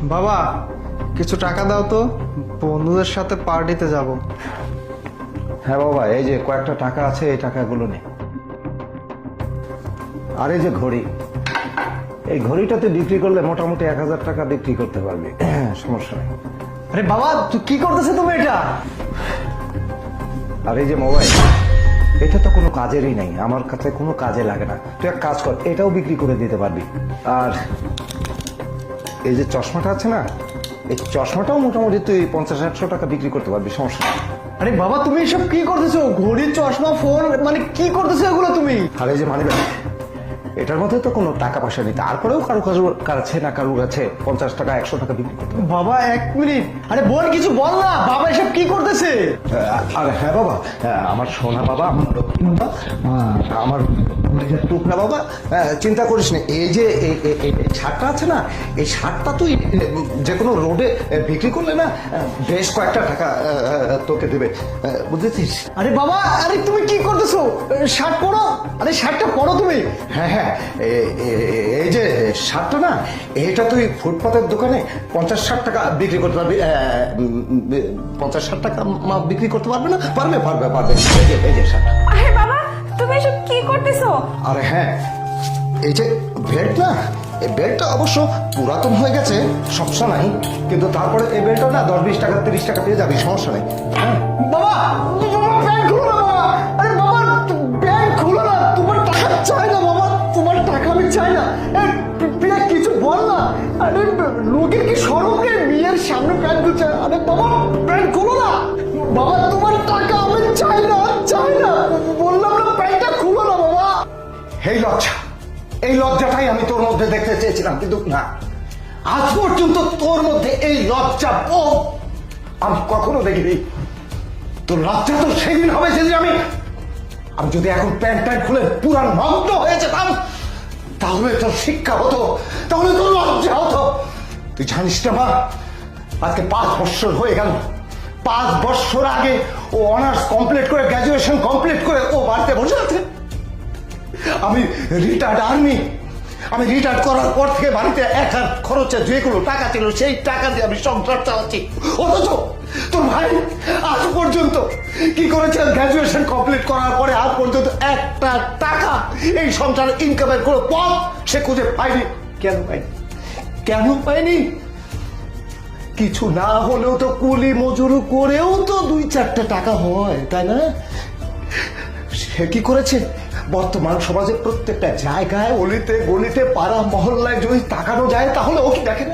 বাবা কিছু টাকা দাও তো, বন্ধুদের সাথে পার্টিতে যাব। হ্যাঁ বাবা, এই যে কয়েকটা টাকা আছে, এই টাকাগুলো নে। আর এই যে ঘড়ি, এই ঘড়িটাতে বিক্রি করলে মোটামুটি 1000 টাকা বিক্রি করতে পারবি, সমস্যা নেই। আরে বাবা তুই কি করতেছো তুমি এটা? আর এই যে মোবাইল, এটা তো কোনো কাজেরই নাই, আমার কাছে কোনো কাজে লাগে না। তুই এক কাজ কর, এটাও বিক্রি করে দিতে পারবি। আর এই যে চশমাটা আছে না, এই চশমাটাও মোটামুটি তুই 50-100 টাকা বিক্রি করতে পারবি, সমস্যা নেই। আরে বাবা তুমি এসব কি করতেছো? ঘড়ি, চশমা, ফোন, মানে কি করতেছো এগুলো তুমি? আর এই যে মানিব্যাগ, এটার মধ্যে তো কোনো টাকা পয়সা নেই, তারপরেও কারো কাছে না কারো কাছে 50 টাকা 100 টাকা বিক্রি করতে পারবি। বাবা এক মিনিট, আরে বোন কিছু বল না, বাবা এসব কি করতেছে? আর হ্যাঁ বাবা, আমার সোনা বাবা, আমার লক্ষ্মী বাবা, আমার টুকরা বাবা, চিন্তা করিস না। এই যে এই শার্টটা আছে না, এই শার্টটা তুই যে কোনো রোডে বিক্রি করলে না বেশ কয়েকটা টাকা তোকে দেবে, বুঝেছিস? আরে বাবা, আরে তুমি কি করতেছো? শার্ট পরো, আরে শার্টটা পরো তুমি। হ্যাঁ হ্যাঁ, এই যে শার্টটা না, এটা তুই ফুটপাতের দোকানে 50-60 টাকা বিক্রি করতে পারবি। 50-60 টাকা বিক্রি করতে পারবে না? পারবে পারবে পারবে। এই যে শার্ট। আরে বাবা তুমি এসব কি করতেছো? আরে হ্যাঁ, এই যে বেল্ট না, এই বেল্টটা অবশ্য পুরাতন হয়ে গেছে, সমস্যা নাই, কিন্তু তারপরে এই বেল্টটা না 10-20 টাকা 30 টাকা পেয়ে যাবি, সমস্যা নেই। হ্যাঁ বাবা ব্যাংক খুলো না বাবা, আরে বাবা ব্যাংক খুলো না, তোমার টাকা চাই না বাবা, তোমার টাকা আমি চাই না। প্রিয়া কিছু বল না, আরে লোকের কি শরম নেই, বিয়ের সামনে ব্যাংক খুলছে। আরে বাবা ব্যাংক খুলো না বাবা, তোমার টাকা আমি চাই না, চাই না, বললাম না ব্যাংকটা খুলো না বাবা। এই লজ্জা, এই লজ্জাটাই আমি তোর মধ্যে দেখতে চেয়েছিলাম, কিন্তু না, আজ পর্যন্ত তোর মধ্যে এই লজ্জা বোধ আমি কখনো দেখিনি। তোর লজ্জা তো সেদিন হবে সেদিন আমি যদি এখন প্যান্ট ট্যান্ট খুলে পুরা নগ্ন হয়ে যেতাম, তাহলে তোর শিক্ষা হতো, তাহলে তোর লজ্জা হতো। তুই জানিস না মা, আজকে 5 বছর হয়ে গেল। 5 বছর আগে ও অনার্স কমপ্লিট করে, গ্র্যাজুয়েশন কমপ্লিট করে ও বাড়িতে বসে আছে। আমি রিটায়ার্ড আর্মি, আমি রিটায়ার্ড করার পর থেকে বাড়িতে এক হাত খরচে যেগুলো টাকা ছিল সেই টাকা দিয়ে আমি সংসার চালাচ্ছি। অথচ তোর ভাই আজ পর্যন্ত কি করেছে? গ্র্যাজুয়েশন কমপ্লিট করার পরে আজ পর্যন্ত একটা টাকা এই সংসার ইনকামের কোনো পথ সে খুঁজে পায়নি। কেন পায়নি? কেন পায়নি? কিছু না হলেও তো কুলি মজুরি করেও তো 2-4টা টাকা হয়, তাই না? সে কি করেছে? বর্তমান সমাজে প্রত্যেকটা জায়গায়, অলিতে গলিতে, পাড়া মহল্লায় যদি তাকানো যায়, তাহলে ও কি দেখে